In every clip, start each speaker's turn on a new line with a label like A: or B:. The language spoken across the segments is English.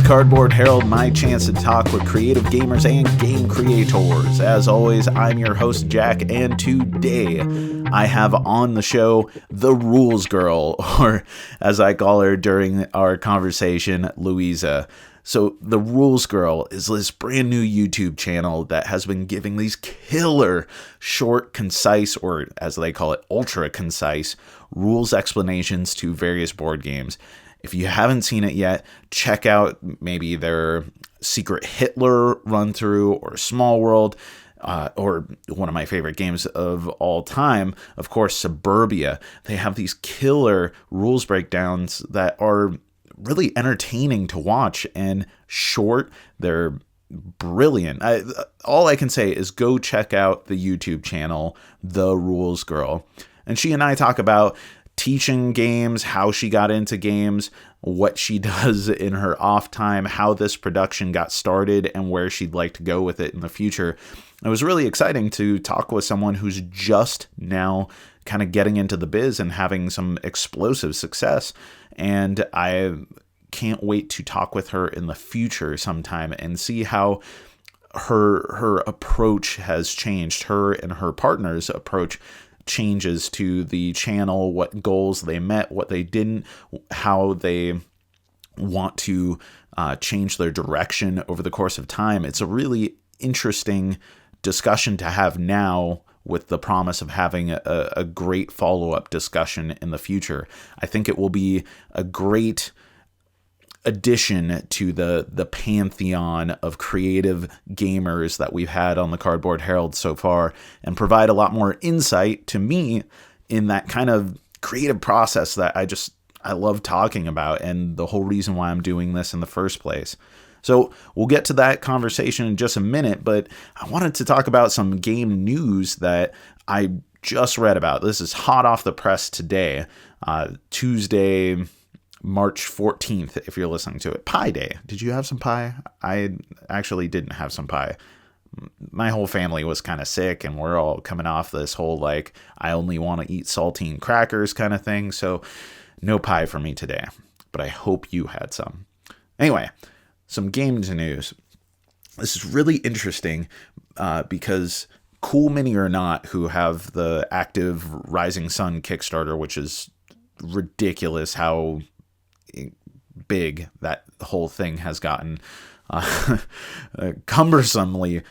A: Cardboard Herald, my chance to talk with creative gamers and game creators. As always, I'm your host, Jack, and today I have on the show the Rules Girl, or as I call her during our conversation, Luiza. So the Rules Girl is this brand new YouTube channel that has been giving these killer, short, concise, or as they call it, ultra-concise rules explanations to various board games. If you haven't seen it yet, check out maybe their Secret Hitler run-through or Small World, or one of my favorite games of all time, of course, Suburbia. They have these killer rules breakdowns that are really entertaining to watch and short. They're brilliant. All I can say is go check out the YouTube channel, The Rules Girl. And she and I talk about teaching games, how she got into games, what she does in her off time, how this production got started, and where she'd like to go with it in the future. It was really exciting to talk with someone who's just now kind of getting into the biz and having some explosive success. And I can't wait to talk with her in the future sometime and see how her approach has changed, her and her partner's approach changes to the channel, what goals they met, what they didn't, how they want to change their direction over the course of time. It's a really interesting discussion to have now, with the promise of having a great follow-up discussion in the future. I think it will be a great addition to the pantheon of creative gamers that we've had on the Cardboard Herald so far, and provide a lot more insight to me in that kind of creative process that I love talking about, and the whole reason why I'm doing this in the first place. So we'll get to that conversation in just a minute, but I wanted to talk about some game news that I just read about. This is hot off the press today, Tuesday, March 14th, if you're listening to it. Pie Day. Did you have some pie? I actually didn't have some pie. My whole family was kind of sick, and we're all coming off this whole, like, I only want to eat saltine crackers kind of thing, so no pie for me today. But I hope you had some. Anyway, some games news. This is really interesting because Cool Mini or Not, who have the active Rising Sun Kickstarter, which is ridiculous how big that whole thing has gotten, cumbersomely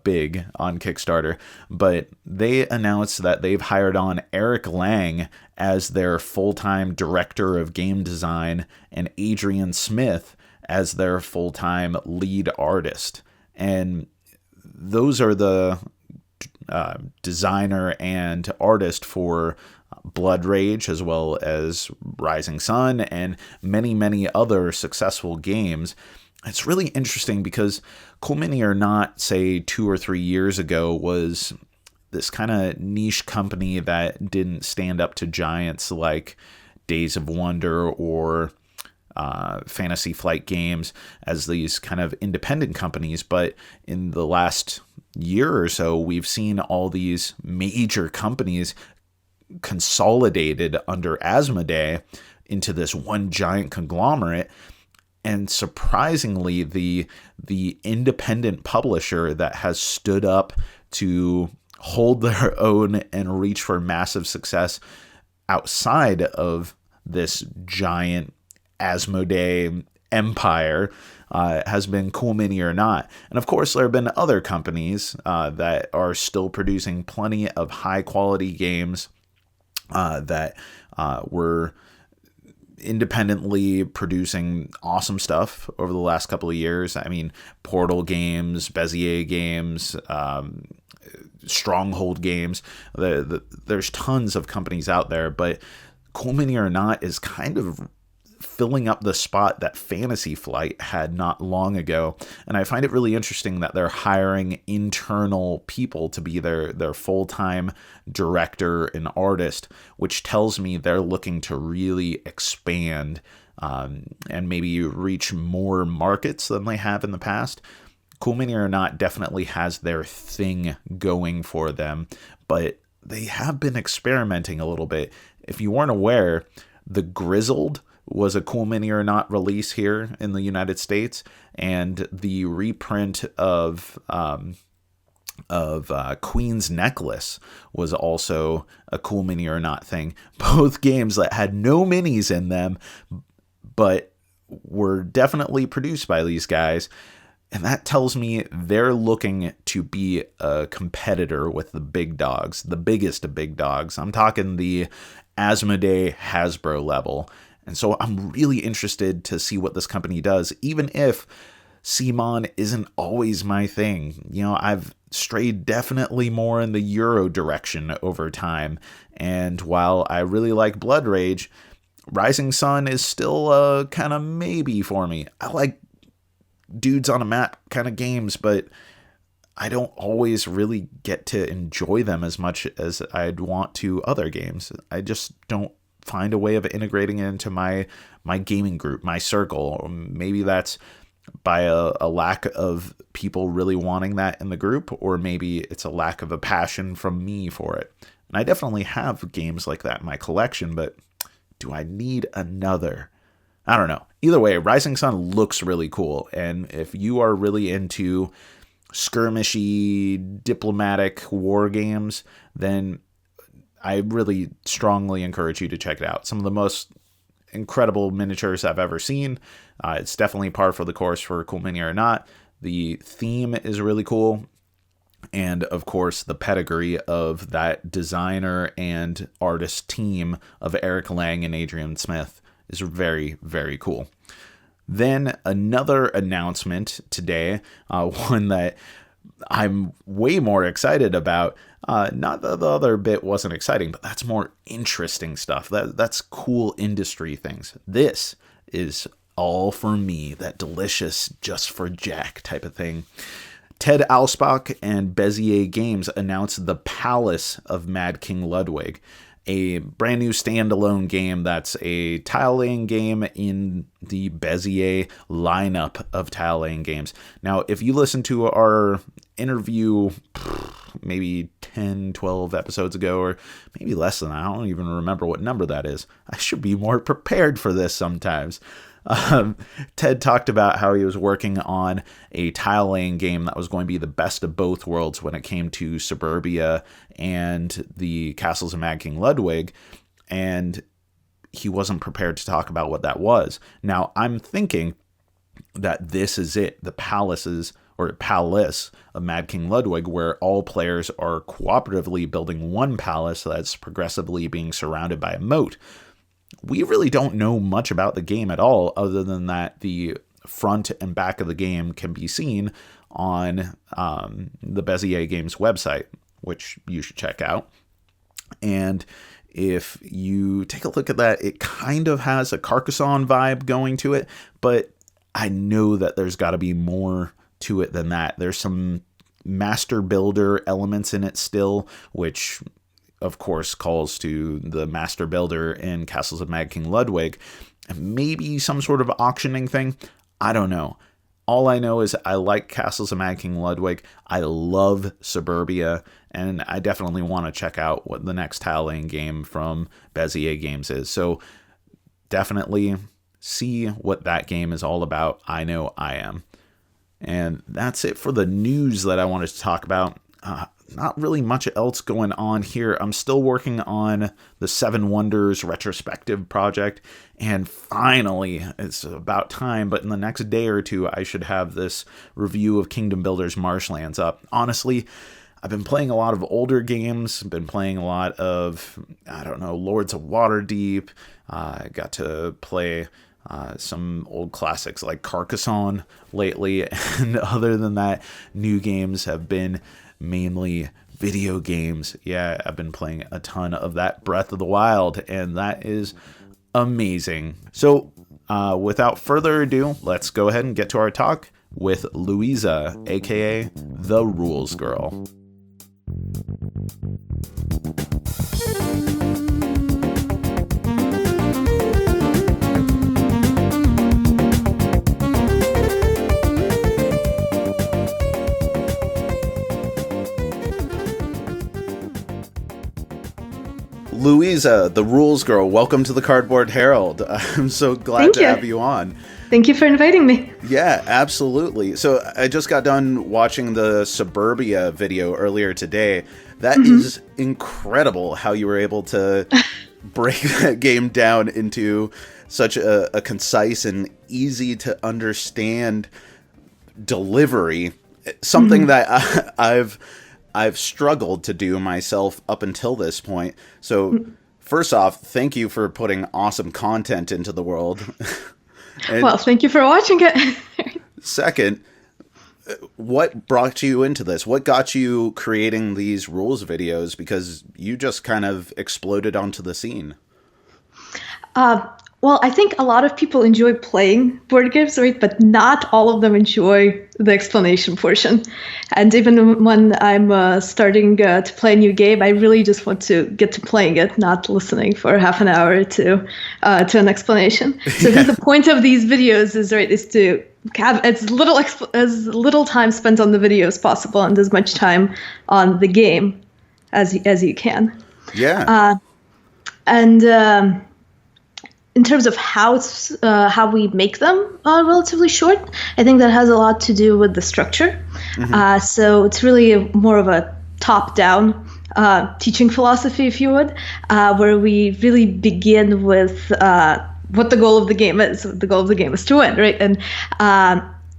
A: big on Kickstarter, but they announced that they've hired on Eric Lang as their full-time director of game design and Adrian Smith as their full-time lead artist. And those are the designer and artist for Blood Rage, as well as Rising Sun, and many, many other successful games. It's really interesting because Cool Mini or Not, say 2 or 3 years ago, was this kind of niche company that didn't stand up to giants like Days of Wonder or Fantasy Flight Games as these kind of independent companies. But in the last year or so, we've seen all these major companies consolidated under Asmodee into this one giant conglomerate. And surprisingly, the independent publisher that has stood up to hold their own and reach for massive success outside of this giant Asmodee empire has been Cool Mini or Not. And of course, there have been other companies that are still producing plenty of high quality games that were independently producing awesome stuff over the last couple of years. I mean, Portal Games, Bezier Games, Stronghold Games. There's tons of companies out there, but Cool Mini or Not is kind of filling up the spot that Fantasy Flight had not long ago. And I find it really interesting that they're hiring internal people to be their full-time director and artist, which tells me they're looking to really expand and maybe reach more markets than they have in the past. Cool Mini or Not definitely has their thing going for them, but they have been experimenting a little bit. If you weren't aware, the Grizzled, was a Cool Mini or Not release here in the United States, and the reprint of Queen's Necklace was also a Cool Mini or Not thing. Both games that had no minis in them, but were definitely produced by these guys. And that tells me they're looking to be a competitor with the big dogs, the biggest of big dogs. I'm talking the Asmodee Hasbro level. And so I'm really interested to see what this company does, even if CMON isn't always my thing. You know, I've strayed definitely more in the Euro direction over time. And while I really like Blood Rage, Rising Sun is still a kind of maybe for me. I like dudes on a map kind of games, but I don't always really get to enjoy them as much as I'd want to other games. I just don't find a way of integrating it into my gaming group, my circle. Or maybe that's by a lack of people really wanting that in the group, or maybe it's a lack of a passion from me for it. And I definitely have games like that in my collection, but do I need another? I don't know. Either way, Rising Sun looks really cool. And if you are really into skirmishy, diplomatic war games, then I really strongly encourage you to check it out. Some of the most incredible miniatures I've ever seen. It's definitely par for the course for Cool Mini or Not. The theme is really cool. And of course, the pedigree of that designer and artist team of Eric Lang and Adrian Smith is very, very cool. Then another announcement today, one that I'm way more excited about. Not that the other bit wasn't exciting, but that's more interesting stuff. That's cool industry things. This is all for me, that delicious just for Jack type of thing. Ted Alspach and Bezier Games announced The Palace of Mad King Ludwig, a brand new standalone game that's a tile-laying game in the Bezier lineup of tile-laying games. Now, if you listen to our interview maybe 10, 12 episodes ago, or maybe less than that, I don't even remember what number that is. I should be more prepared for this sometimes. Ted talked about how he was working on a tile-laying game that was going to be the best of both worlds when it came to Suburbia and the Castles of Mad King Ludwig, and he wasn't prepared to talk about what that was. Now, I'm thinking that this is it, the Palace of Mad King Ludwig, where all players are cooperatively building one palace that's progressively being surrounded by a moat. We really don't know much about the game at all, other than that the front and back of the game can be seen on the Bezier Games website, which you should check out. And if you take a look at that, it kind of has a Carcassonne vibe going to it, but I know that there's got to be more to it than that. There's some master builder elements in it still, which of course calls to the master builder in Castles of Mad King Ludwig. Maybe some sort of auctioning thing. I don't know. All I know is I like Castles of Mad King Ludwig. I love Suburbia, and I definitely want to check out what the next tile-laying game from Bezier Games is. So definitely see what that game is all about. I know I am. And that's it for the news that I wanted to talk about. Not really much else going on here. I'm still working on the Seven Wonders retrospective project, and finally, it's about time, but in the next day or two, I should have this review of Kingdom Builders Marshlands up. Honestly, I've been playing a lot of older games, been playing a lot of, Lords of Waterdeep. I got to play some old classics like Carcassonne lately, and other than that, new games have been mainly video games. Yeah, I've been playing a ton of that Breath of the Wild, and that is amazing. So without further ado, let's go ahead and get to our talk with Luiza, aka the Rules Girl. Luiza, the rules girl, welcome to the Cardboard Herald. I'm so glad to have you on.
B: Thank you for inviting me.
A: Yeah, absolutely. So I just got done watching the Suburbia video earlier today. That is incredible how you were able to break that game down into such a concise and easy to understand delivery. Something that I've struggled to do myself up until this point. So first off, thank you for putting awesome content into the world.
B: Well, thank you for watching it.
A: Second, what brought you into this? What got you creating these rules videos? Because you just kind of exploded onto the scene.
B: Well, I think a lot of people enjoy playing board games, right? But not all of them enjoy the explanation portion. And even when I'm starting to play a new game, I really just want to get to playing it, not listening for half an hour to an explanation. So I think the point of these videos is to have as little time spent on the video as possible and as much time on the game as you can.
A: Yeah.
B: In terms of how we make them relatively short, I think that has a lot to do with the structure. So it's really more of a top-down teaching philosophy, if you would, where we really begin with what the goal of the game is. The goal of the game is to win, right? And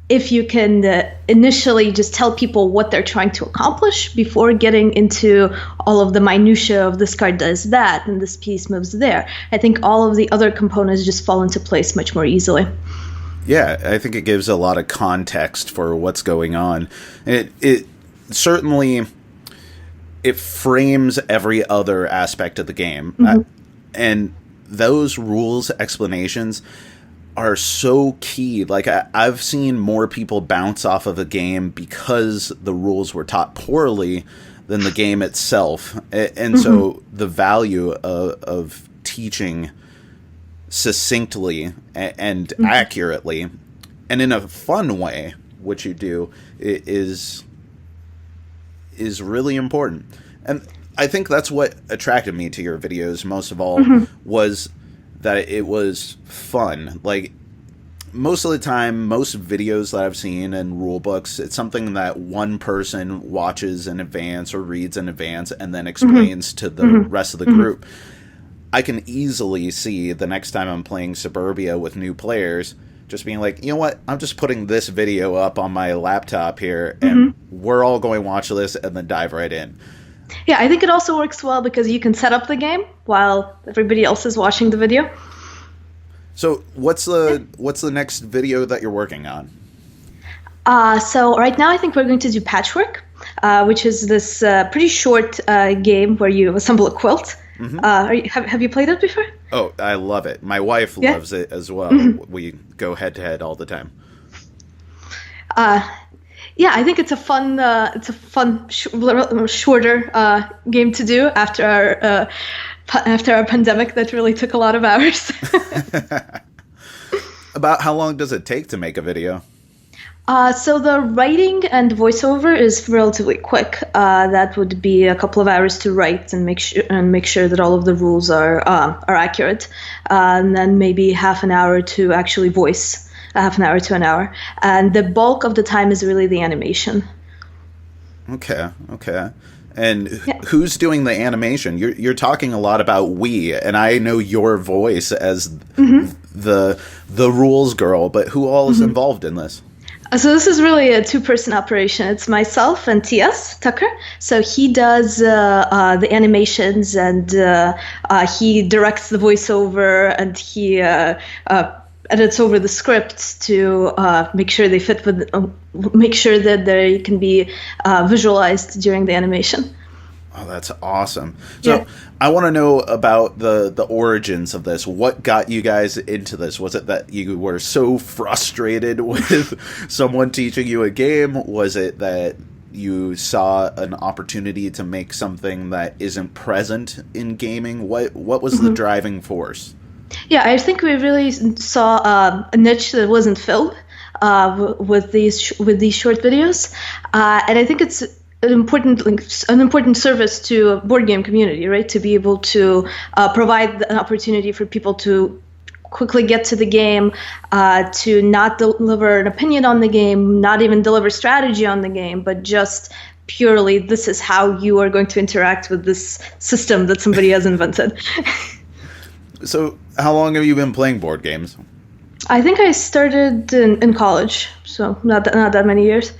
B: if you can initially just tell people what they're trying to accomplish before getting into all of the minutia of this card does that and this piece moves there, I think all of the other components just fall into place much more easily.
A: Yeah, I think it gives a lot of context for what's going on. It certainly it frames every other aspect of the game. And those rules explanations are so key. Like I've seen more people bounce off of a game because the rules were taught poorly than the game itself. And so the value of teaching succinctly and accurately and in a fun way, which you do, is really important. And I think that's what attracted me to your videos most of all, was that it was fun. Like most of the time, most videos that I've seen in rule books, it's something that one person watches in advance or reads in advance and then explains to the rest of the group. I can easily see the next time I'm playing Suburbia with new players just being like, you know what, I'm just putting this video up on my laptop here and we're all going to watch this and then dive right in.
B: Yeah, I think it also works well because you can set up the game while everybody else is watching the video.
A: So what's the next video that you're working on?
B: So right now I think we're going to do Patchwork, which is this pretty short game where you assemble a quilt. Have you played it before? Oh,
A: I love it. My wife loves it as well. We go head to head all the time.
B: Yeah, I think it's a fun, shorter game to do after our pandemic that really took a lot of hours.
A: About how long does it take to make a video?
B: So the writing and voiceover is relatively quick. That would be a couple of hours to write and make sure that all of the rules are accurate, and then maybe half an hour to actually voice. Half an hour to an hour, and the bulk of the time is really the animation. Okay. And who's doing the animation? You're talking a lot about we, and I know your voice as the rules girl, but who all is involved in this? So this is really a two-person operation. It's myself and Luiza Tucker. So he does the animations and he directs the voiceover and he edits over the scripts to make sure they fit with, make sure that they can be visualized during the animation.
A: Oh, that's awesome. So I want to know about the origins of this. What got you guys into this? Was it that you were so frustrated with someone teaching you a game? Was it that you saw an opportunity to make something that isn't present in gaming? What was the driving force?
B: Yeah, I think we really saw a niche that wasn't filled with these short videos, and I think it's an important service to a board game community, right? To be able to provide an opportunity for people to quickly get to the game, to not deliver an opinion on the game, not even deliver strategy on the game, but just purely this is how you are going to interact with this system that somebody has invented.
A: So how long have you been playing board games?
B: I think I started in college, so not that many years.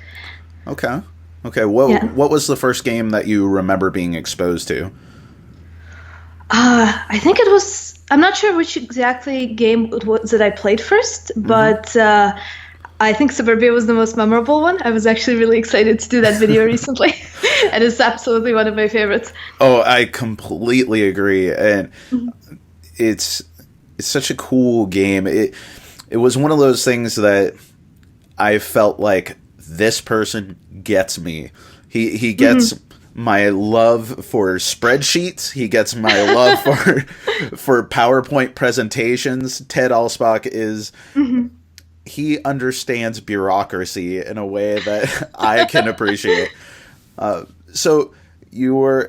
A: Okay. What was the first game that you remember being exposed to?
B: I think it was, I'm not sure which exactly game it was that I played first, but I think Suburbia was the most memorable one. I was actually really excited to do that video recently. And it's absolutely one of my favorites.
A: Oh, I completely agree. And it's such a cool game. It was one of those things that I felt like this person gets me. He gets my love for spreadsheets. He gets my love for PowerPoint presentations. Ted Alspach is... He understands bureaucracy in a way that I can appreciate. So you were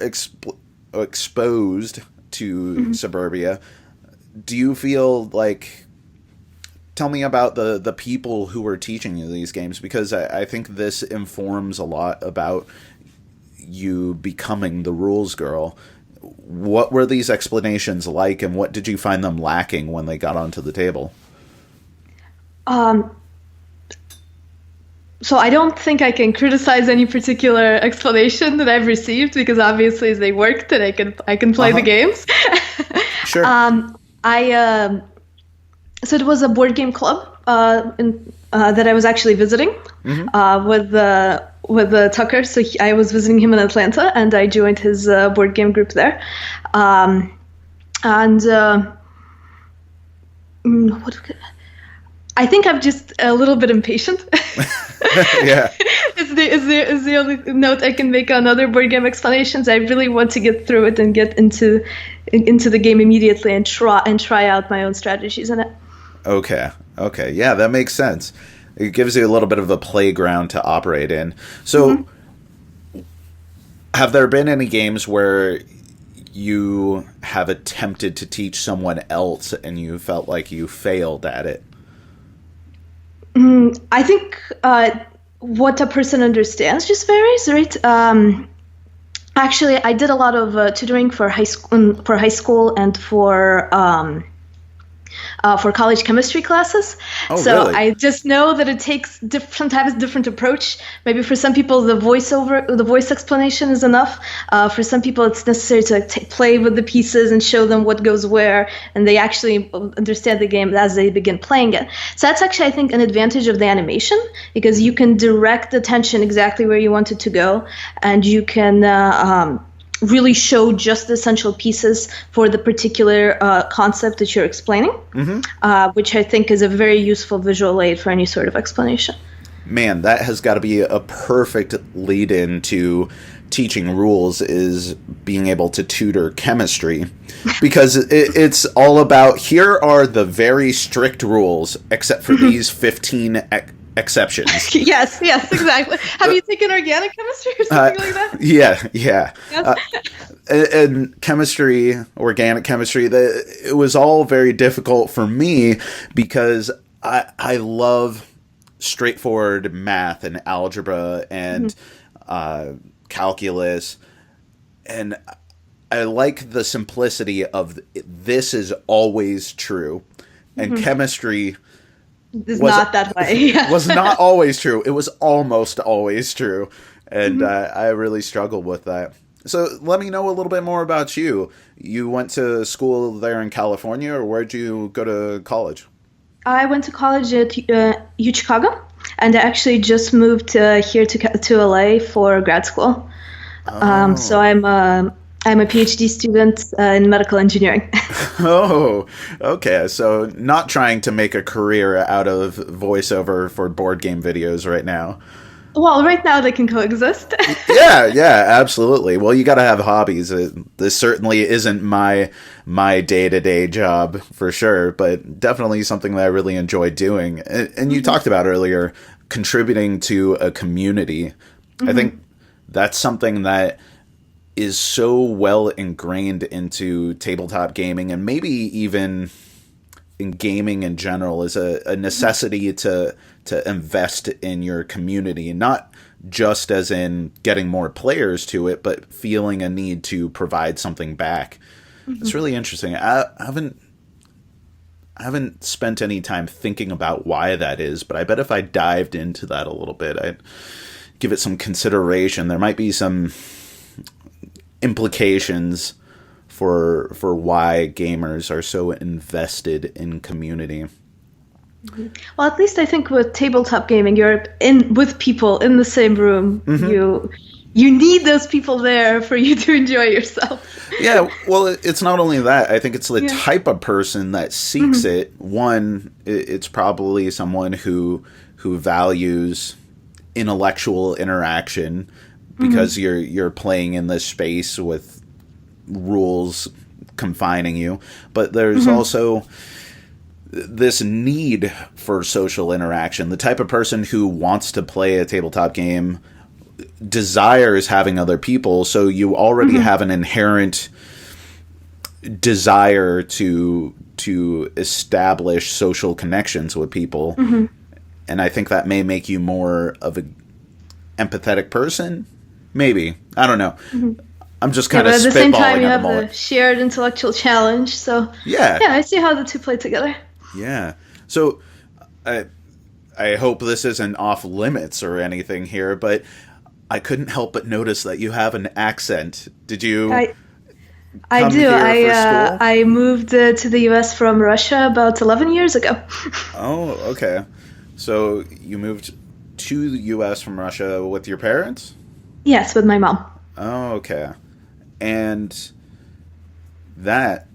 A: exposed to Suburbia. Do you feel like... Tell me about the people who were teaching you these games, because I think this informs a lot about you becoming the rules girl. What were these explanations like, and what did you find them lacking when they got onto the table?
B: So I don't think I can criticize any particular explanation that I've received, because obviously they worked and I can play the games.
A: Sure.
B: So it was a board game club that I was actually visiting with Tucker. So I was visiting him in Atlanta, and I joined his board game group there. I think I'm just a little bit impatient.
A: Yeah.
B: is the only note I can make on other board game explanations. I really want to get through it and get into the game immediately and try out my own strategies in it.
A: Okay. Yeah, that makes sense. It gives you a little bit of a playground to operate in. So have there been any games where you have attempted to teach someone else and you felt like you failed at it?
B: I think what a person understands just varies, right? Actually, I did a lot of tutoring for high school and for college chemistry classes. So really? I just know that it takes sometimes different approach. Maybe for some people the voice explanation is enough. For some people it's necessary to play with the pieces and show them what goes where, and they actually understand the game as they begin playing it. So that's actually, I think, an advantage of the animation, because you can direct attention exactly where you want it to go, and you can really show just the essential pieces for the particular concept that you're explaining, which I think is a very useful visual aid for any sort of explanation.
A: Man, that has got to be a perfect lead-in to teaching rules, is being able to tutor chemistry, because it's all about, here are the very strict rules, except for these 15 exceptions.
B: Yes, exactly. Have you taken organic chemistry or something like that?
A: Yeah.
B: Yes.
A: And chemistry, organic chemistry, it was all very difficult for me, because I love straightforward math and algebra and calculus, and I like the simplicity of this is always true, and chemistry
B: is not that way.
A: was not always true. It was almost always true, and I really struggled with that. So let me know a little bit more about you. You went to school there in California, or where'd you go to college?
B: I went to college at U Chicago, and I actually just moved here to LA for grad school. So I'm a PhD student in medical engineering.
A: Oh, okay. So not trying to make a career out of voiceover for board game videos right now.
B: Well, right now they can coexist.
A: Yeah, absolutely. Well, you got to have hobbies. This certainly isn't my day-to-day job for sure, but definitely something that I really enjoy doing. And you talked about earlier, contributing to a community. I think that's something that is so well ingrained into tabletop gaming, and maybe even in gaming in general, is a necessity to invest in your community, not just as in getting more players to it, but feeling a need to provide something back. It's really interesting. I haven't spent any time thinking about why that is, but I bet if I dived into that a little bit, I'd give it some consideration. There might be some implications for why gamers are so invested in community.
B: Well, at least I think with tabletop gaming, you're with people in the same room. You need those people there for you to enjoy yourself.
A: Yeah, well, it's not only that. I think it's the type of person that seeks it. One, it's probably someone who values intellectual interaction, because you're playing in this space with rules confining you. But there's also this need for social interaction. The type of person who wants to play a tabletop game desires having other people, so you already have an inherent desire to establish social connections with people. And I think that may make you more of an empathetic person. Maybe. I don't know. I'm just kind of spitballing at the moment. But at the same time, you have the
B: shared intellectual challenge. So yeah, I see how the two play together.
A: Yeah. So I hope this isn't off limits or anything here, but I couldn't help but notice that you have an accent. Did you?
B: I do. I moved to the U.S. from Russia about 11 years ago.
A: Oh, okay. So you moved to the U.S. from Russia with your parents?
B: Yes, with my mom.
A: Oh, okay. And that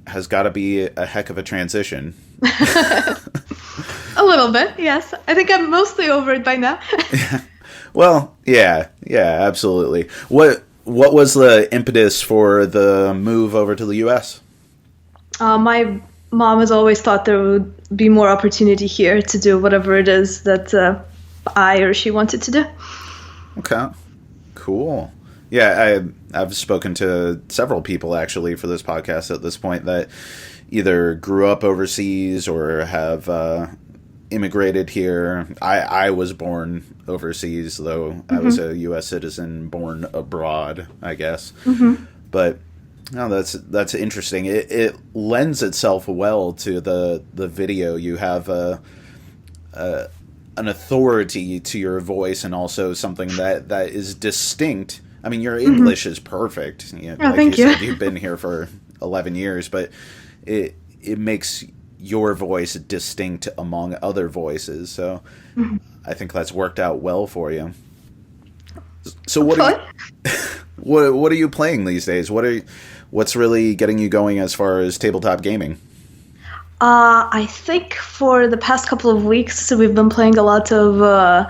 A: has got to be a heck of a transition.
B: A little bit, yes. I think I'm mostly over it by now.
A: Well, yeah, absolutely. What was the impetus for the move over to the U.S.?
B: My mom has always thought there would be more opportunity here to do whatever it is that I or she wanted to do.
A: Okay, cool. Yeah, I've spoken to several people actually for this podcast at this point that either grew up overseas or have immigrated here. I was born overseas, though I was a U.S. citizen born abroad, I guess. But no, that's interesting. It lends itself well to the video. You have an authority to your voice, and also something that is distinct. I mean, your English is perfect.
B: Thank you.
A: Said, you've been here for 11 years, but it makes your voice distinct among other voices. So I think that's worked out well for you. So what are you playing these days? What's really getting you going as far as tabletop gaming?
B: I think for the past couple of weeks we've been playing a lot of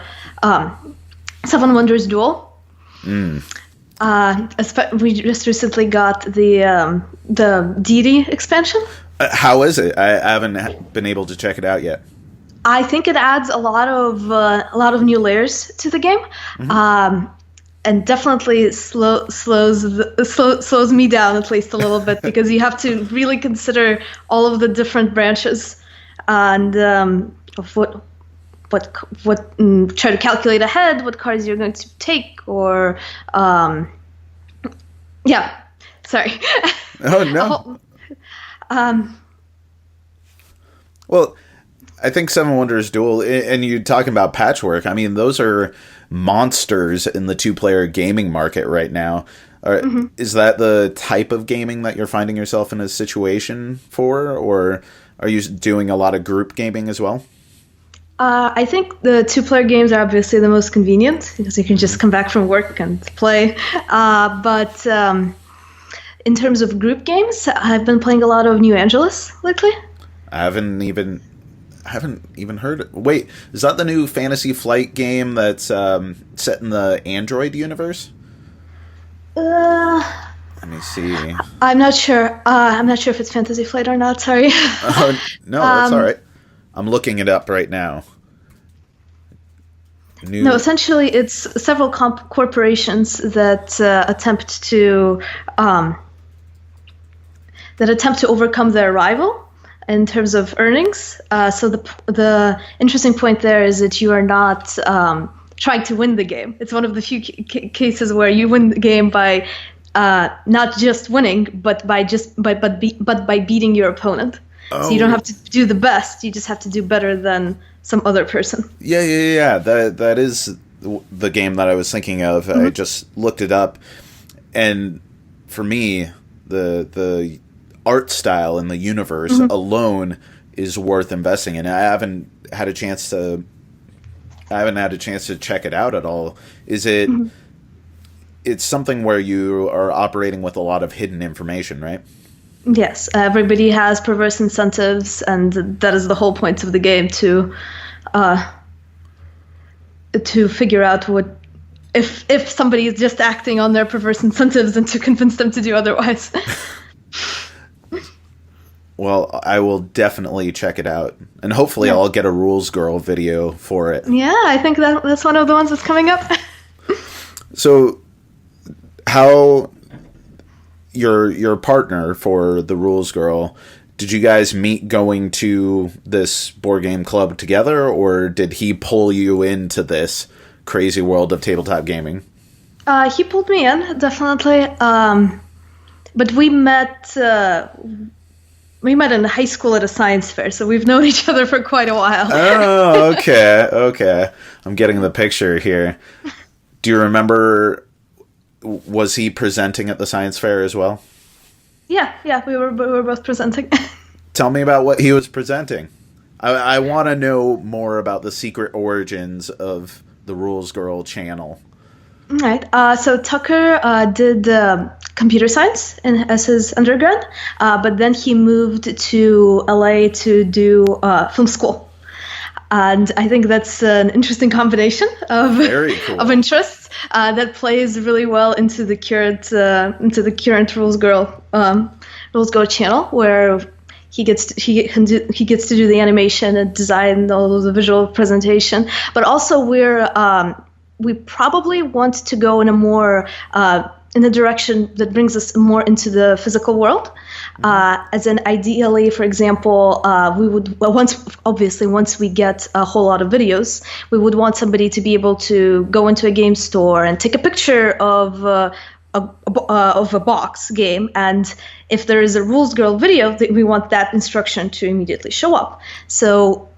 B: Seven Wonders Duel. We just recently got the deity expansion.
A: How is it? I haven't been able to check it out yet.
B: I think it adds a lot of new layers to the game, and definitely slows me down at least a little bit, because you have to really consider all of the different branches and of what try to calculate ahead what cards you're going to take, or sorry.
A: Oh no. Well, I think Seven Wonders Duel, and you're talking about patchwork. I mean, those are monsters in the two-player gaming market right now. Is that the type of gaming that you're finding yourself in a situation for, or are you doing a lot of group gaming as well?
B: I think the two-player games are obviously the most convenient, because you can just come back from work and play. But in terms of group games, I've been playing a lot of New Angeles lately.
A: I haven't even heard. Wait, is that the new Fantasy Flight game that's set in the Android universe? Let me see.
B: I'm not sure. I'm not sure if it's Fantasy Flight or not. Sorry.
A: No, that's all right. I'm looking it up right now.
B: No, essentially, it's several corporations that attempt to overcome their rival in terms of earnings. So the interesting point there is that you are not trying to win the game. It's one of the few cases where you win the game by not just winning, but by beating your opponent. Oh. So you don't have to do the best. You just have to do better than some other person.
A: Yeah. That is the game that I was thinking of. I just looked it up, and for me, the art style and the universe alone is worth investing in. I haven't had a chance to check it out at all. Is it? It's something where you are operating with a lot of hidden information, right?
B: Yes, everybody has perverse incentives, and that is the whole point of the game to figure out what if somebody is just acting on their perverse incentives and to convince them to do otherwise.
A: Well, I will definitely check it out, and hopefully I'll get a Rules Girl video for it.
B: Yeah, I think that's one of the ones that's coming up.
A: So, how your partner for the Rules Girl, did you guys meet going to this board game club together, or did he pull you into this crazy world of tabletop gaming?
B: He pulled me in, definitely. But we met in high school at a science fair, so we've known each other for quite a while.
A: Oh, okay. I'm getting the picture here. Do you remember, was he presenting at the science fair as well?
B: Yeah, we were both presenting.
A: Tell me about what he was presenting. I want to know more about the secret origins of the Rules Girl channel.
B: All right. So Tucker did computer science as his undergrad, but then he moved to LA to do film school. And I think that's an interesting combination of
A: Very cool.
B: of interests that plays really well into the current Rules Girl channel, where he gets to do the animation and design, all of the visual presentation. But also we probably want to go in a more in a direction that brings us more into the physical world. As in, ideally, for example, we would once we get a whole lot of videos, we would want somebody to be able to go into a game store and take a picture of a box game, and if there is a Rules Girl video, we want that instruction to immediately show up. So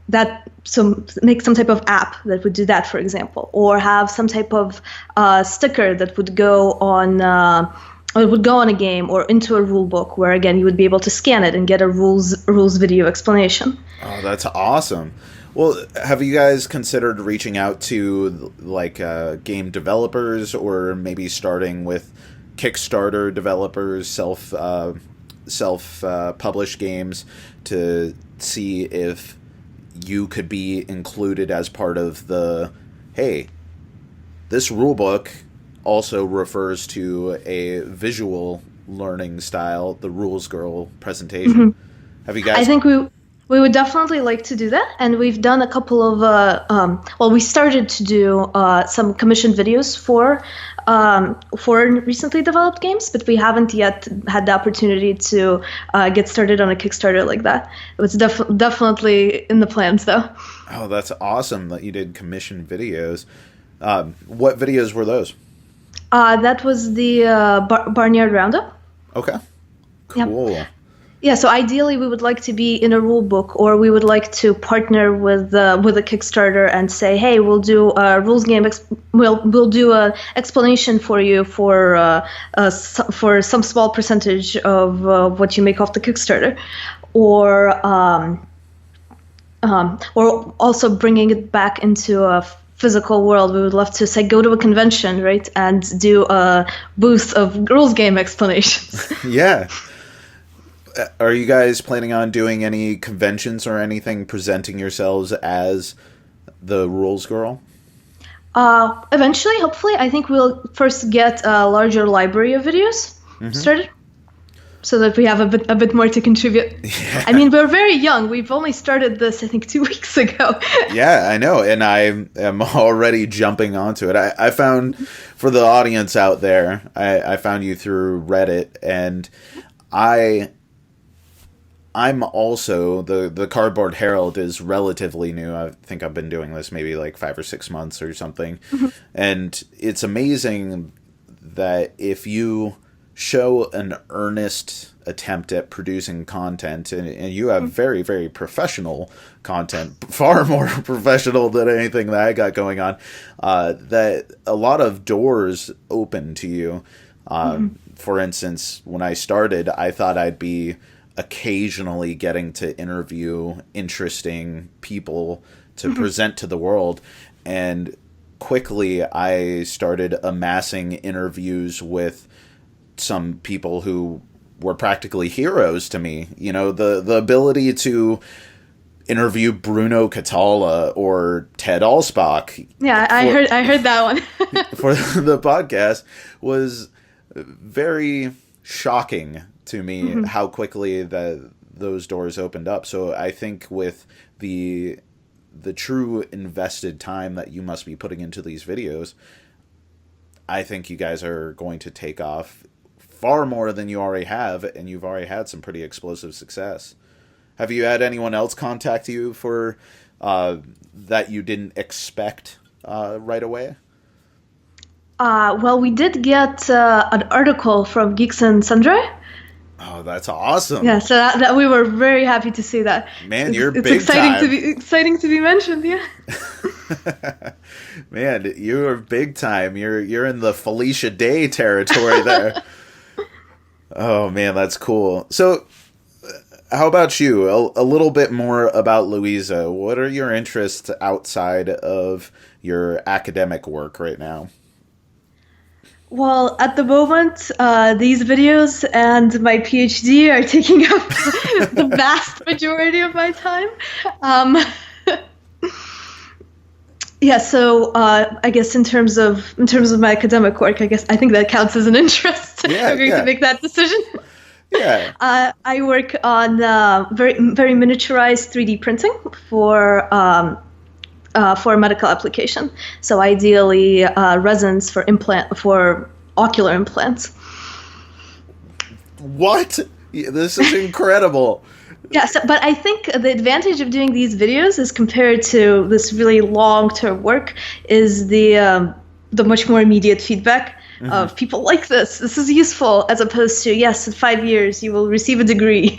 B: make some type of app that would do that, for example, or have some type of sticker that would go on a game or into a rule book, where again you would be able to scan it and get a rules video explanation.
A: Oh, that's awesome. Well, have you guys considered reaching out to game developers, or maybe starting with Kickstarter developers, self-published games, to see if you could be included as part of the, hey, this rule book also refers to a visual learning style, the Rules Girl presentation. Have you guys?
B: I think we would definitely like to do that, and we've done a couple of we started to do some commissioned videos for recently developed games, but we haven't yet had the opportunity to get started on a Kickstarter like that. It was definitely in the plans, though.
A: Oh, that's awesome that you did commissioned videos. What videos were those?
B: That was the Barnyard Roundup.
A: Okay, cool.
B: Yep. Yeah, so ideally we would like to be in a rule book, or we would like to partner with a Kickstarter and say, hey, we'll do a rules game. We'll do an explanation for you for some small percentage of what you make off the Kickstarter, or also bringing it back into a physical world. We would love to say go to a convention, right, and do a booth of rules game explanations.
A: Yeah. Are you guys planning on doing any conventions or anything, presenting yourselves as the Rules Girl?
B: Eventually, hopefully. I think we'll first get a larger library of videos started. so that we have a bit more to contribute. Yeah. I mean, we're very young. We've only started this, I think, 2 weeks ago.
A: Yeah, I know. And I am already jumping onto it. I found, for the audience out there, I found you through Reddit, and I'm also, the Cardboard Herald is relatively new. I think I've been doing this maybe like 5 or 6 months or something. Mm-hmm. And it's amazing that if you show an earnest attempt at producing content, and you have very, very professional content, far more professional than anything that I got going on, that a lot of doors open to you. For instance, when I started, I thought I'd be occasionally getting to interview interesting people to present to the world, and quickly I started amassing interviews with some people who were practically heroes to me. You know, the ability to interview Bruno Catala or Ted Alspach.
B: Yeah, I heard that one.
A: For the podcast was very shocking to me, how quickly those doors opened up. So I think with the true invested time that you must be putting into these videos, I think you guys are going to take off far more than you already have, and you've already had some pretty explosive success. Have you had anyone else contact you for that you didn't expect right away?
B: Well, we did get an article from Geeks and Sundry.
A: Oh, that's awesome!
B: Yeah, so that we were very happy to see that.
A: Man, you're
B: it's
A: big
B: exciting
A: time.
B: Exciting to be mentioned, yeah.
A: Man, you are big time. You're in the Felicia Day territory there. Oh man, that's cool. So, how about you? A little bit more about Luiza. What are your interests outside of your academic work right now?
B: Well, at the moment, these videos and my PhD are taking up the vast majority of my time. Yeah, so I guess in terms of my academic work, I think that counts as an interest.
A: Yeah,
B: I'm going to make that decision.
A: Yeah.
B: I work on very very miniaturized 3D printing for a medical application. So ideally, resins for ocular implants.
A: What? This is incredible.
B: Yeah, but I think the advantage of doing these videos as compared to this really long-term work is the much more immediate feedback of people like this. This is useful, as opposed to, yes, in 5 years you will receive a degree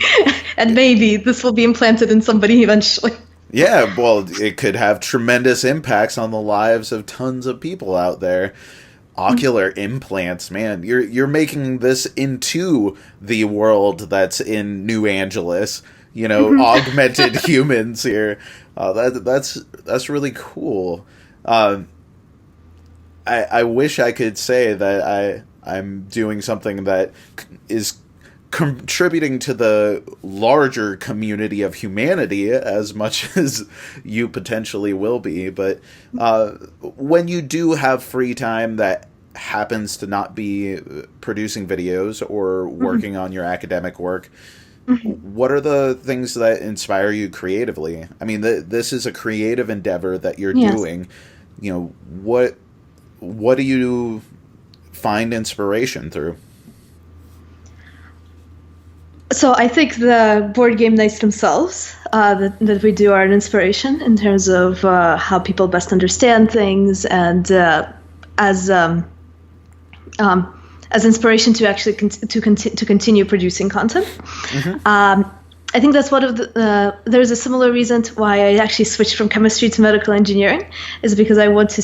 B: and maybe this will be implanted in somebody eventually.
A: Yeah, well, it could have tremendous impacts on the lives of tons of people out there. Ocular implants, man, you're making this into the world that's in New Angeles. You know, augmented humans here. That's really cool. I wish I could say that I'm doing something that is contributing to the larger community of humanity as much as you potentially will be. But when you do have free time that happens to not be producing videos or working on your academic work, what are the things that inspire you creatively? I mean, this is a creative endeavor that you're doing. You know, what do you find inspiration through?
B: So I think the board game nights themselves that we do are an inspiration in terms of how people best understand things, and as inspiration to actually to continue producing content. I think that's one of the. There's a similar reason to why I actually switched from chemistry to medical engineering, is because I want to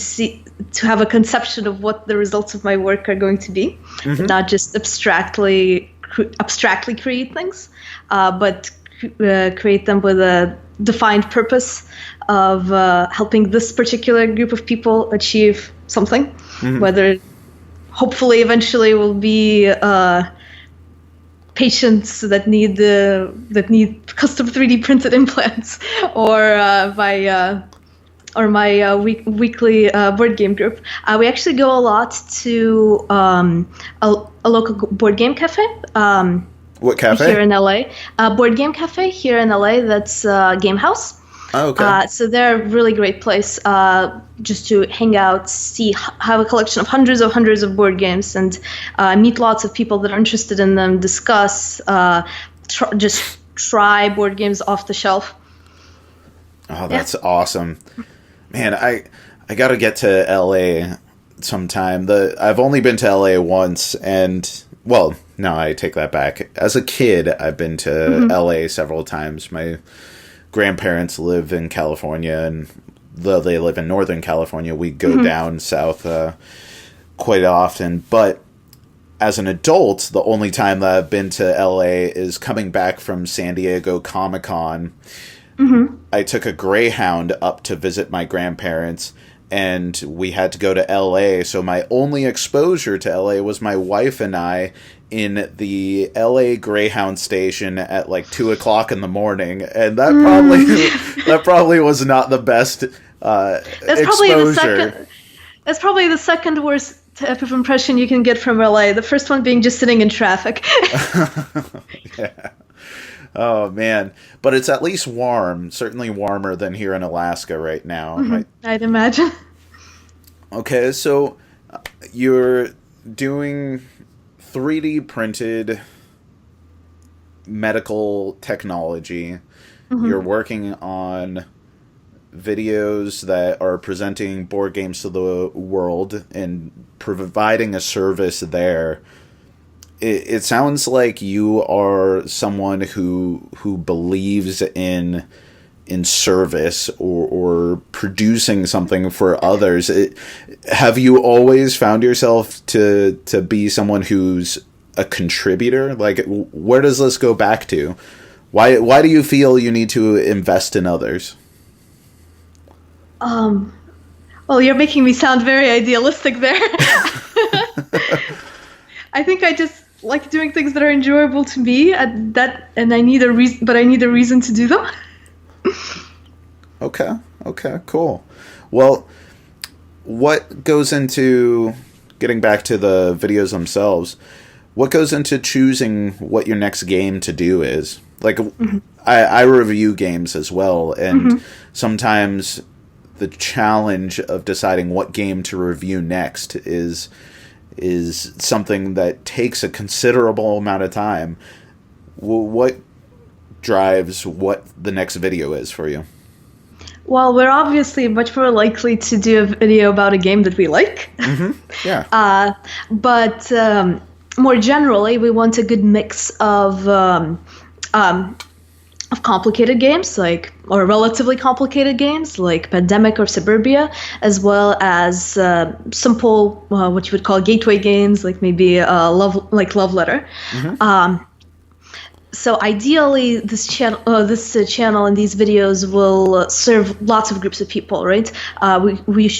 B: have a conception of what the results of my work are going to be, not just abstractly create things, but create them with a defined purpose of helping this particular group of people achieve something, whether hopefully eventually will be patients that need custom 3D printed implants, or my weekly board game group. We actually go a lot to a local board game cafe.
A: What cafe?
B: Here in LA. Board Game Cafe here in LA. That's Game House.
A: Oh, okay.
B: So they're a really great place just to hang out, have a collection of hundreds of board games, and meet lots of people that are interested in them, discuss, just try board games off the shelf.
A: Oh, that's awesome. Man, I got to get to LA sometime. I've only been to LA once, and, well, no, I take that back. As a kid, I've been to LA several times. My grandparents live in California, and though they live in Northern California, we go down south quite often. But as an adult, the only time that I've been to LA is coming back from San Diego Comic-Con. I took a Greyhound up to visit my grandparents, and we had to go to LA. So my only exposure to LA was my wife and I in the LA Greyhound station at like 2:00 in the morning, and that probably was not the best exposure.
B: That's probably the second worst type of impression you can get from LA. The first one being just sitting in traffic.
A: Yeah. Oh man, but it's at least warm. Certainly warmer than here in Alaska right now.
B: I'd imagine.
A: Okay, so you're doing 3D printed medical technology. You're working on videos that are presenting board games to the world and providing a service there. It sounds like you are someone who believes in service or producing something for others. Have you always found yourself to be someone who's a contributor? Like, where does this go back to? Why do you feel you need to invest in others?
B: Well, you're making me sound very idealistic there. I think I just like doing things that are enjoyable to me, and I need a reason to do them.
A: Okay, cool. Well, what goes into, getting back to the videos themselves, what goes into choosing what your next game to do is? Like, I review games as well, and sometimes the challenge of deciding what game to review next is something that takes a considerable amount of time. What drives what the next video is for you?
B: Well, we're obviously much more likely to do a video about a game that we like.
A: Yeah.
B: But more generally, we want a good mix of complicated games, or relatively complicated games like Pandemic or Suburbia, as well as simple, what you would call gateway games, like maybe Love Letter. So ideally, this channel and these videos will serve lots of groups of people, right? We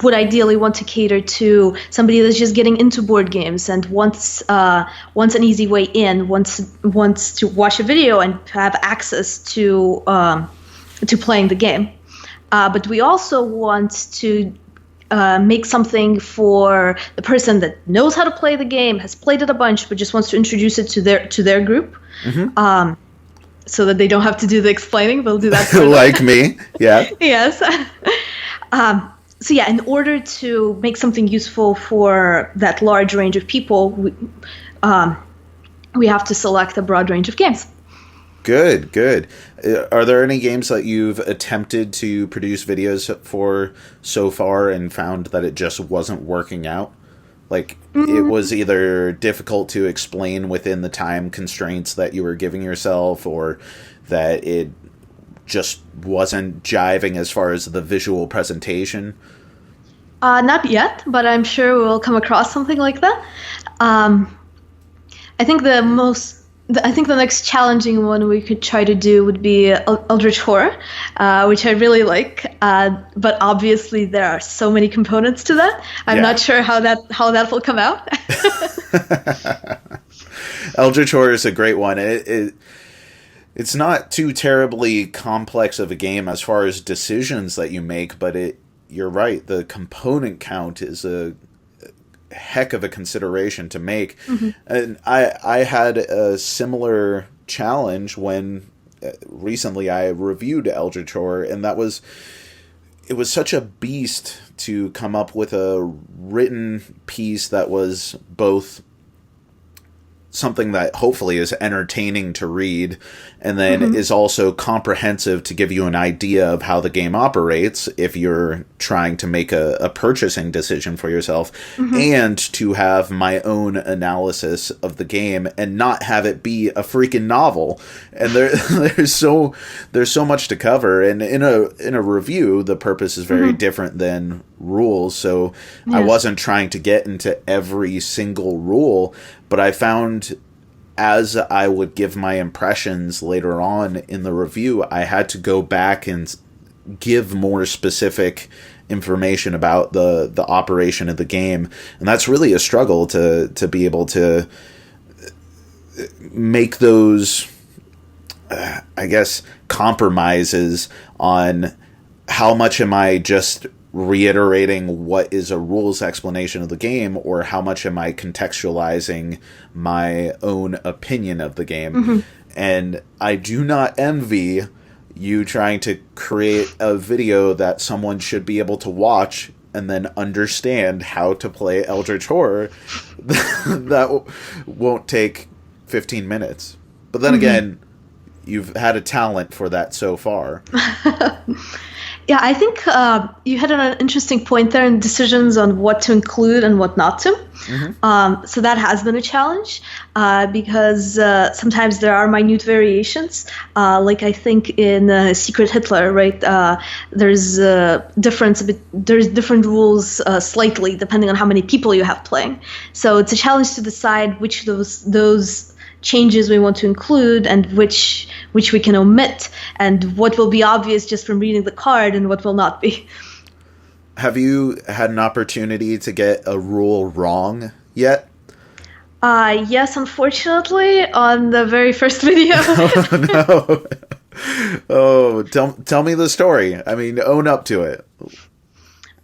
B: would ideally want to cater to somebody that's just getting into board games and wants an easy way in, wants to watch a video and have access to playing the game. But we also want to make something for the person that knows how to play the game, has played it a bunch, but just wants to introduce it to their group, so that they don't have to do the explaining. They'll do that for
A: like me. Yeah.
B: Yes. So yeah, in order to make something useful for that large range of people, we have to select a broad range of games.
A: Good. Are there any games that you've attempted to produce videos for so far and found that it just wasn't working out? Like, it was either difficult to explain within the time constraints that you were giving yourself, or that it just wasn't jiving as far as the visual presentation?
B: Not yet, but I'm sure we'll come across something like that. I think the next challenging one we could try to do would be Eldritch Horror, which I really like. But obviously there are so many components to that. I'm not sure how that will come out.
A: Eldritch Horror is a great one. It's not too terribly complex of a game as far as decisions that you make, but you're right. The component count is heck of a consideration to make. And I had a similar challenge when recently I reviewed Eldritch Horror, and it was such a beast to come up with a written piece that was both something that hopefully is entertaining to read, and then is also comprehensive to give you an idea of how the game operates if you're trying to make a purchasing decision for yourself, and to have my own analysis of the game and not have it be a freaking novel. And there's so much to cover, and in a review the purpose is very different than rules, so yes. I wasn't trying to get into every single rule, but I found as I would give my impressions later on in the review, I had to go back and give more specific information about the operation of the game. And that's really a struggle to be able to make those, I guess, compromises on how much am I just reiterating what is a rules explanation of the game, or how much am I contextualizing my own opinion of the game. And I do not envy you trying to create a video that someone should be able to watch and then understand how to play Eldritch Horror. That won't take 15 minutes. But then again, you've had a talent for that so far.
B: Yeah, I think you had an interesting point there in decisions on what to include and what not to. So that has been a challenge because sometimes there are minute variations. Like I think in Secret Hitler, right? There's there's different rules slightly depending on how many people you have playing. So it's a challenge to decide which of those changes we want to include and which we can omit, and what will be obvious just from reading the card and what will not be.
A: Have you had an opportunity to get a rule wrong yet?
B: Yes, unfortunately, on the very first video.
A: Oh, no. Oh, tell me the story. I mean, own up to it.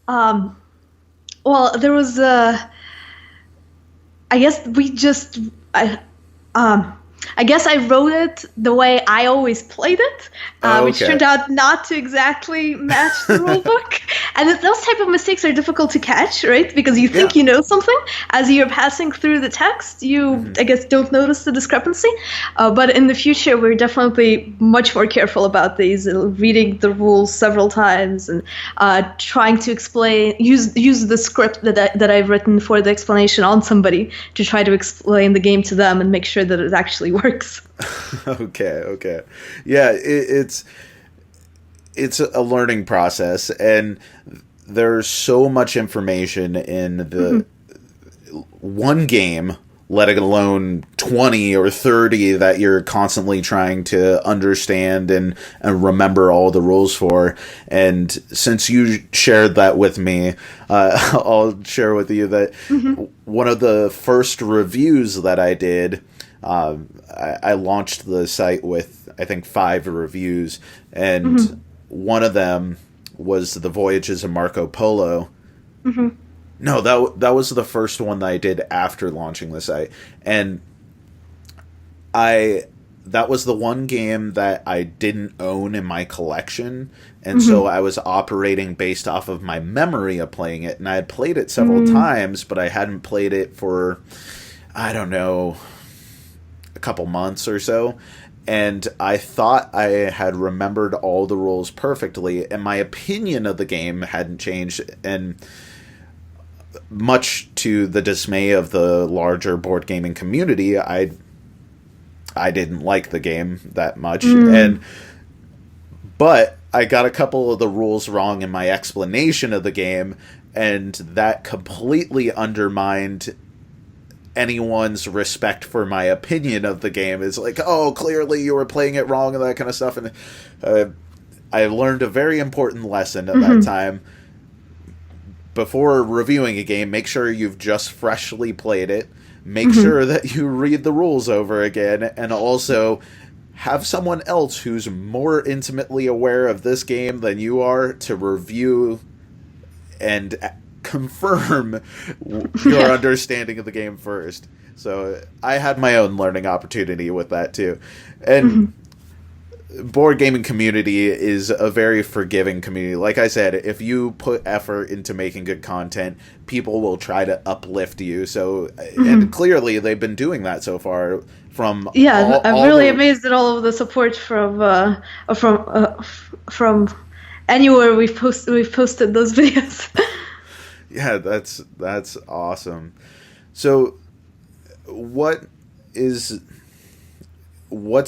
B: Well, there was I guess I wrote it the way I always played it, which turned out not to exactly match the rule book. And those type of mistakes are difficult to catch, right? Because you think you know something. As you're passing through the text, you, I guess, don't notice the discrepancy. But in the future, we're definitely much more careful about these, reading the rules several times and trying to use the script that I've written for the explanation on somebody to try to explain the game to them and make sure that it actually works.
A: Okay. Yeah, it's a learning process, and there's so much information in the one game, let alone 20 or 30 that you're constantly trying to understand and remember all the rules for. And since you shared that with me, I'll share with you that one of the first reviews that I did, I launched the site with, I think, 5 reviews, and one of them was The Voyages of Marco Polo. No, that was the first one that I did after launching the site, and that was the one game that I didn't own in my collection, and so I was operating based off of my memory of playing it, and I had played it several times, but I hadn't played it for, I don't know, a couple months or so, and I thought I had remembered all the rules perfectly, and my opinion of the game hadn't changed, and much to the dismay of the larger board gaming community, I didn't like the game that much, but I got a couple of the rules wrong in my explanation of the game, and that completely undermined anyone's respect for my opinion of the game. Is like, oh, clearly you were playing it wrong and that kind of stuff. And I learned a very important lesson at that time. Before reviewing a game, make sure you've just freshly played it. Make sure that you read the rules over again, and also have someone else who's more intimately aware of this game than you are to review and confirm your understanding of the game first. So I had my own learning opportunity with that too. And board gaming community is a very forgiving community. Like I said, if you put effort into making good content, people will try to uplift you. So, and clearly they've been doing that so far. From
B: I'm really amazed at all of the support from anywhere we've posted those videos.
A: Yeah, that's awesome. So, what's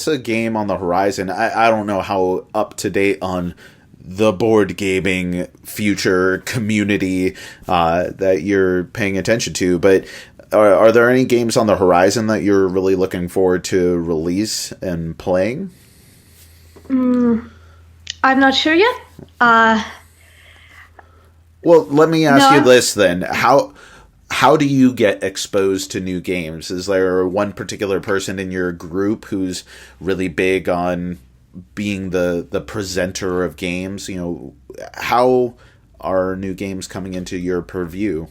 A: a game on the horizon? I don't know how up to date on the board gaming future community that you're paying attention to, but are there any games on the horizon that you're really looking forward to release and playing?
B: I'm not sure yet.
A: Well, let me ask you this then. How do you get exposed to new games? Is there one particular person in your group who's really big on being the presenter of games? You know, how are new games coming into your purview?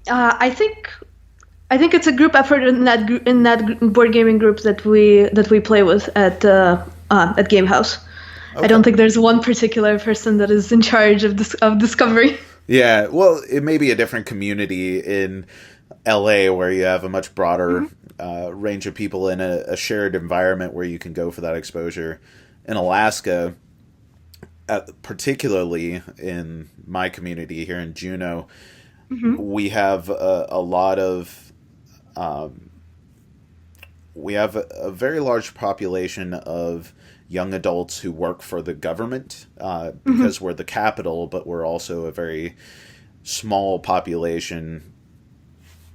B: I think it's a group effort in that board gaming group that we play with at Game House. Okay. I don't think there's one particular person that is in charge of discovery.
A: Yeah, well, it may be a different community in LA where you have a much broader range of people in a shared environment where you can go for that exposure. In Alaska, particularly in my community here in Juneau, we have a lot of we have a very large population of young adults who work for the government because we're the capital, but we're also a very small population.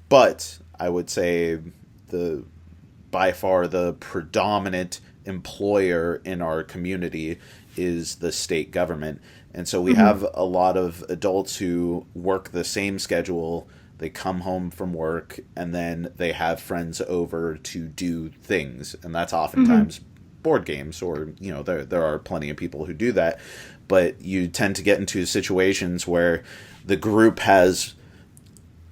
A: But I would say by far the predominant employer in our community is the state government. And so we have a lot of adults who work the same schedule. They come home from work and then they have friends over to do things. And that's oftentimes board games, or, you know, there are plenty of people who do that. But you tend to get into situations where the group has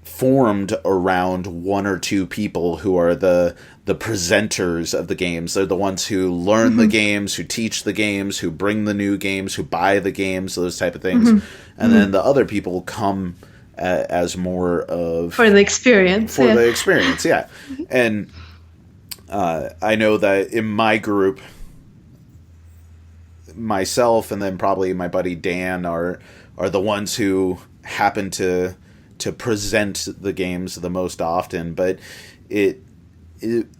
A: formed around one or two people who are the presenters of the games. They're the ones who learn the games, who teach the games, who bring the new games, who buy the games, those type of things. And then the other people come as more of...
B: For the experience.
A: The experience, yeah. And I know that in my group, myself and then probably my buddy Dan are the ones who happen to present the games the most often. But it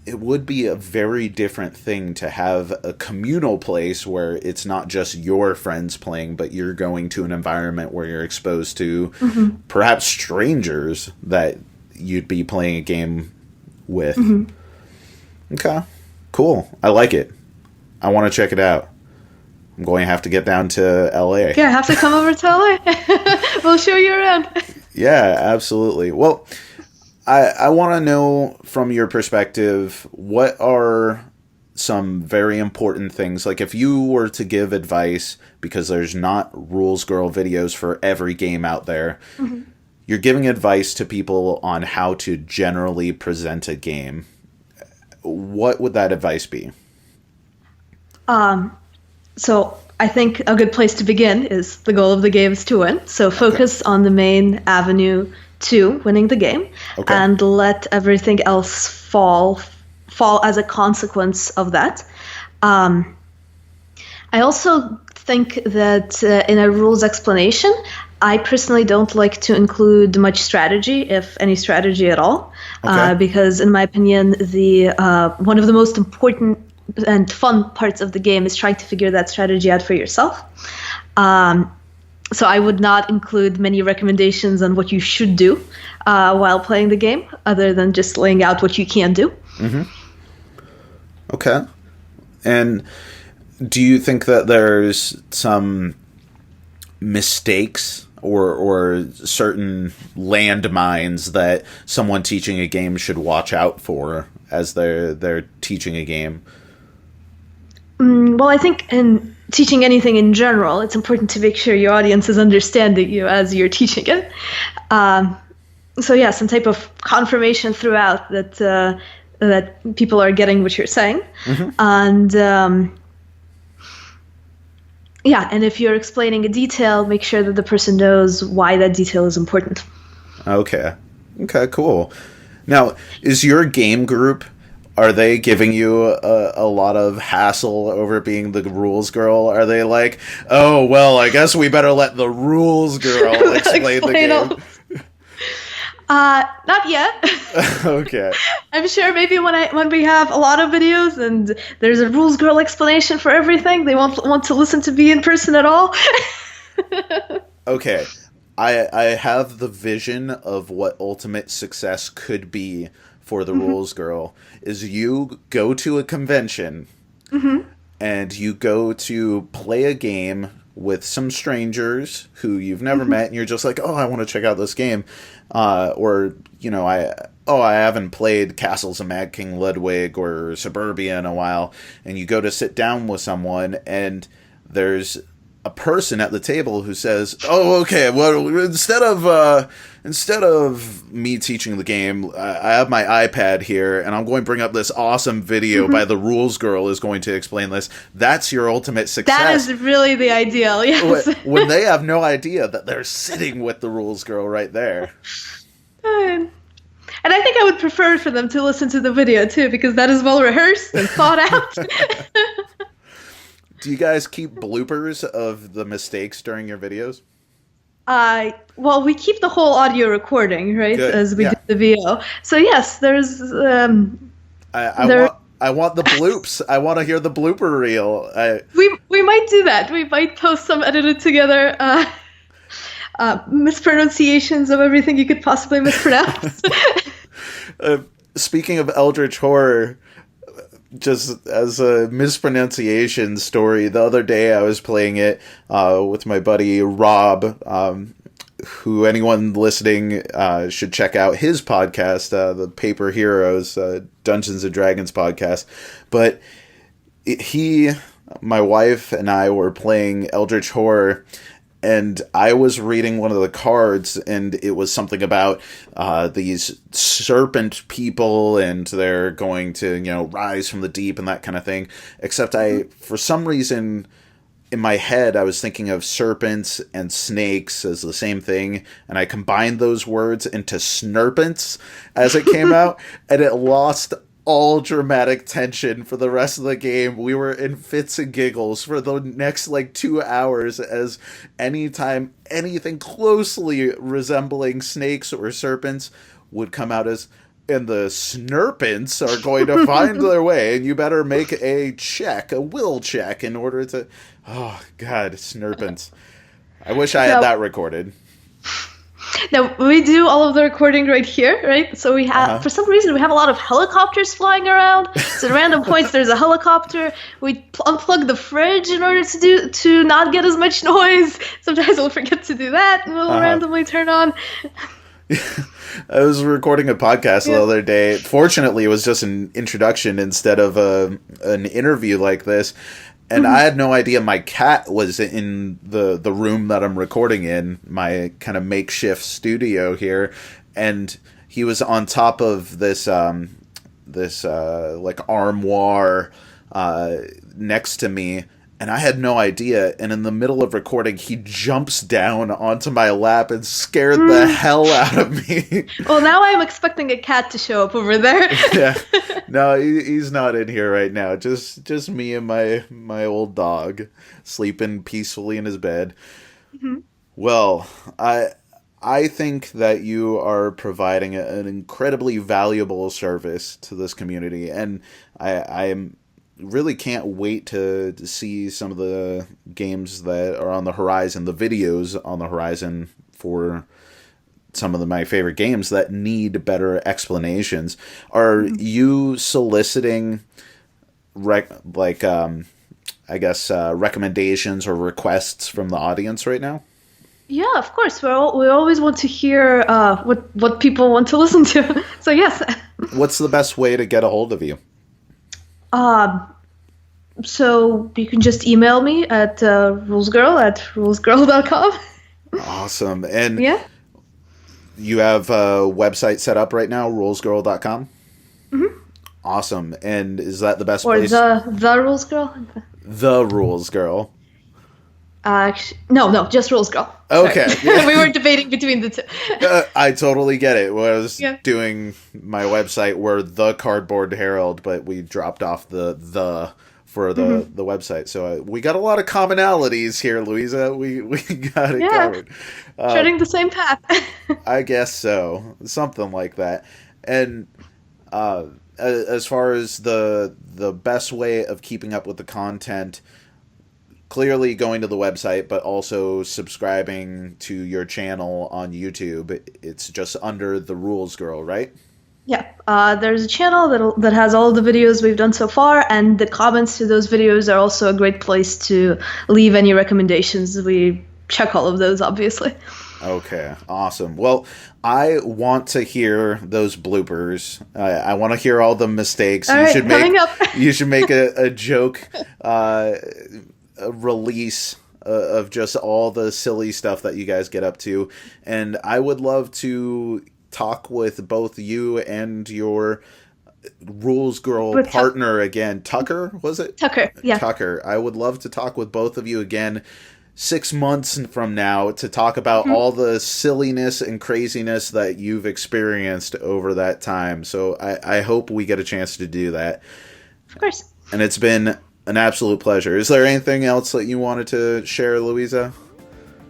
A: would be a very different thing to have a communal place where it's not just your friends playing, but you're going to an environment where you're exposed to perhaps strangers that you'd be playing a game with. Okay, cool. I like it. I want to check it out. I'm going to have to get down to LA.
B: Yeah, have to come over to LA. We'll show you around.
A: Yeah, absolutely. Well, I want to know from your perspective, what are some very important things? Like if you were to give advice, because there's not Rules Girl videos for every game out there, you're giving advice to people on how to generally present a game. What would that advice be?
B: So I think a good place to begin is the goal of the game is to win. So focus on the main avenue to winning the game, and let everything else fall as a consequence of that. I also think that in a rules explanation, I personally don't like to include much strategy, if any strategy at all, because in my opinion, the one of the most important and fun parts of the game is trying to figure that strategy out for yourself. So I would not include many recommendations on what you should do while playing the game, other than just laying out what you can do.
A: Okay. And do you think that there's some mistakes or certain landmines that someone teaching a game should watch out for as they're teaching a game?
B: Well, I think in teaching anything in general, it's important to make sure your audience is understanding you as you're teaching it. So yeah, some type of confirmation throughout that people are getting what you're saying. And and if you're explaining a detail, make sure that the person knows why that detail is important.
A: Okay, cool. Now, is your game group, are they giving you a lot of hassle over being the rules girl? Are they like, oh, well, I guess we better let the rules girl explain the game?
B: Not yet.
A: Okay.
B: I'm sure maybe when we have a lot of videos and there's a rules girl explanation for everything, they won't want to listen to me in person at all.
A: Okay. I have the vision of what ultimate success could be for the rules girl. Is you go to a convention and you go to play a game with some strangers who you've never met, and you're just like, oh, I want to check out this game. Or, you know, I haven't played Castles of Mad King Ludwig or Suburbia in a while, and you go to sit down with someone, and there's a person at the table who says, oh, okay, well, instead of me teaching the game, I have my iPad here, and I'm going to bring up this awesome video by the rules girl is going to explain this. That's your ultimate success.
B: That is really the ideal, yes.
A: When they have no idea that they're sitting with the rules girl right there.
B: And I think I would prefer for them to listen to the video, too, because that is well rehearsed and thought out.
A: Do you guys keep bloopers of the mistakes during your videos?
B: Well, we keep the whole audio recording, right,
A: Good.
B: as we do the video. So yes, there's.
A: I want the bloops. I want to hear the blooper reel.
B: We might do that. We might post some edited together mispronunciations of everything you could possibly mispronounce.
A: Speaking of Eldritch Horror, just as a mispronunciation story, the other day I was playing it with my buddy Rob, who anyone listening should check out his podcast, the Paper Heroes, Dungeons & Dragons podcast. But my wife and I were playing Eldritch Horror, and I was reading one of the cards, and it was something about these serpent people, and they're going to, rise from the deep and that kind of thing. Except for some reason, in my head, I was thinking of serpents and snakes as the same thing, and I combined those words into snurpants as it came out, and it lost all dramatic tension for the rest of the game. We were in fits and giggles for the next 2 hours, as anytime anything closely resembling snakes or serpents would come out as, and the snurpants are going to find their way, and you better make a will check in order to... Oh, God, snurpants. I wish I had that recorded.
B: Now, we do all of the recording right here, right? So we have, for some reason, we have a lot of helicopters flying around. So at random points, there's a helicopter. We unplug the fridge in order to not get as much noise. Sometimes we'll forget to do that, and we'll randomly turn on.
A: I was recording a podcast the other day. Fortunately, it was just an introduction instead of an interview like this. And I had no idea my cat was in the room that I'm recording in, my kind of makeshift studio here, and he was on top of this armoire next to me, and I had no idea. And in the middle of recording, he jumps down onto my lap and scared the hell out of me.
B: Well, now I'm expecting a cat to show up over there.
A: Yeah. No, he's not in here right now. Just me and my old dog sleeping peacefully in his bed. Mm-hmm. Well, I think that you are providing an incredibly valuable service to this community, and I really can't wait to see some of the games that are on the horizon, the videos on the horizon for some of my favorite games that need better explanations. Are you soliciting recommendations or requests from the audience right now?
B: Yeah, of course. We always want to hear what people want to listen to. So yes.
A: What's the best way to get a hold of you?
B: So you can just email me at rulesgirl@rulesgirl.com.
A: Awesome. And
B: Yeah.
A: you have a website set up right now, rulesgirl.com?
B: Mm-hmm.
A: Awesome. And is that the best
B: Or
A: place?
B: the Rules Girl?
A: The Rules Girl.
B: No, just Rules Girl.
A: Okay.
B: We were debating between the two.
A: I totally get it. When I was
B: Yeah.
A: doing my website, we're the Cardboard Herald, but we dropped off the for the website. So we got a lot of commonalities here, Luiza. We got it covered.
B: Treading the same path.
A: I guess so. Something like that. And as far as the best way of keeping up with the content, clearly going to the website, but also subscribing to your channel on YouTube. It's just under The Rules Girl, right?
B: Yeah, there's a channel that has all the videos we've done so far, and the comments to those videos are also a great place to leave any recommendations. We check all of those, obviously.
A: Okay, awesome. Well, I want to hear those bloopers. I want to hear all the mistakes.
B: All right, coming up.
A: You should make a joke a release of just all the silly stuff that you guys get up to. And I would love to talk with both you and your Rules Girl partner again. Tucker, was it?
B: Tucker, yeah.
A: Tucker. I would love to talk with both of you again 6 months from now to talk about all the silliness and craziness that you've experienced over that time. So I hope we get a chance to do that.
B: Of course.
A: And it's been an absolute pleasure. Is there anything else that you wanted to share, Luiza?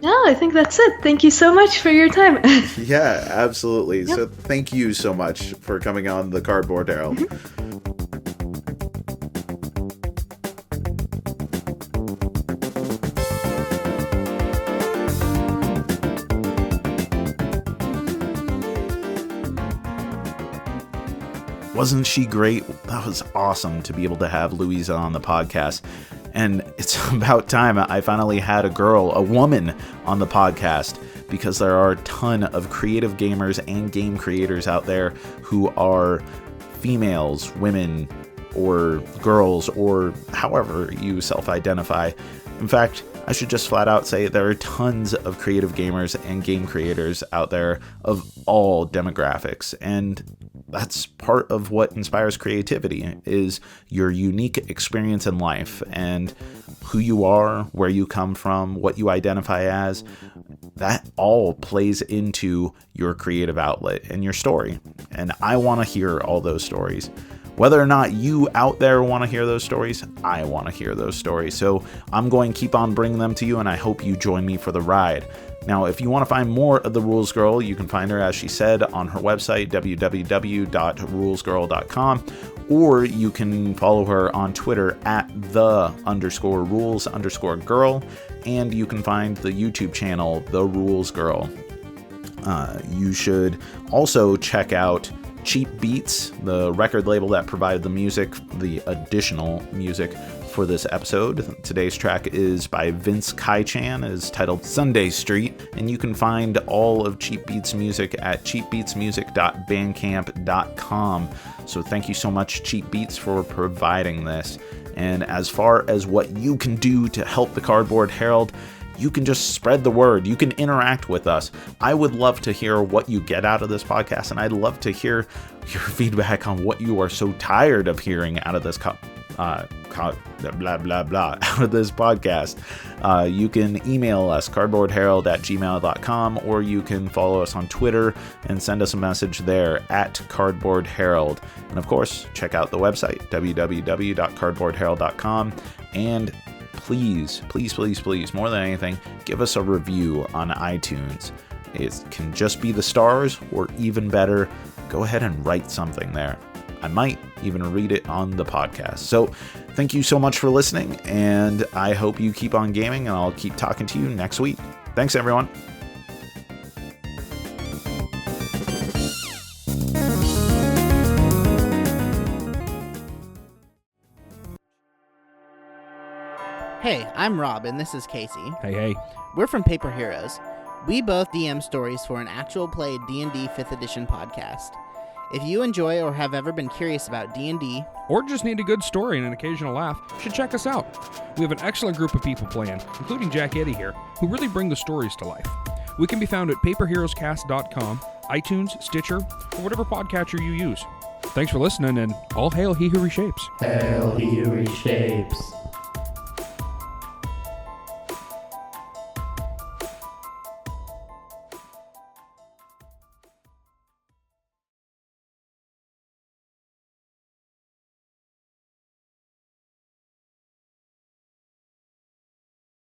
B: No, I think that's it. Thank you so much for your time.
A: Yeah, absolutely.
B: Yep.
A: So thank you so much for coming on the Cardboard Herald. Wasn't she great? That was awesome to be able to have Luiza on the podcast. And it's about time I finally had a woman on the podcast, because there are a ton of creative gamers and game creators out there who are females, women, or girls, or however you self-identify. In fact, I should just flat out say there are tons of creative gamers and game creators out there of all demographics, and that's part of what inspires creativity, is your unique experience in life and who you are, where you come from, what you identify as. That all plays into your creative outlet and your story. And I want to hear all those stories. Whether or not you out there want to hear those stories, I want to hear those stories. So I'm going to keep on bringing them to you, and I hope you join me for the ride. Now, if you want to find more of the Rules Girl, you can find her, as she said, on her website, www.rulesgirl.com, or you can follow her on Twitter at @the_rules_girl, and you can find the YouTube channel, The Rules Girl. You should also check out Cheap Beats, the record label that provided the music, the additional music for this episode. Today's track is by Vince Kaichan, is titled Sunday Street, and you can find all of Cheap Beats music at cheapbeatsmusic.bandcamp.com. So thank you so much, Cheap Beats, for providing this. And as far as what you can do to help the Cardboard Herald, you can just spread the word. You can interact with us. I would love to hear what you get out of this podcast, and I'd love to hear your feedback on what you are so tired of hearing out of this out of this podcast. You can email us, cardboardherald@gmail.com, or you can follow us on Twitter and send us a message there at cardboardherald. And of course, check out the website, www.cardboardherald.com, and please, more than anything, give us a review on iTunes. It can just be the stars, or even better, go ahead and write something there. I might even read it on the podcast. So thank you so much for listening, and I hope you keep on gaming, and I'll keep talking to you next week. Thanks, everyone.
C: Hey, I'm Rob, and this is Casey.
D: Hey.
C: We're from Paper Heroes. We both DM stories for an actual play D&D 5th edition podcast. If you enjoy or have ever been curious about D&D,
D: or just need a good story and an occasional laugh, you should check us out. We have an excellent group of people playing, including Jack Eddy here, who really bring the stories to life. We can be found at paperheroescast.com, iTunes, Stitcher, or whatever podcatcher you use. Thanks for listening, and all hail he who reshapes.
E: Hail he who reshapes.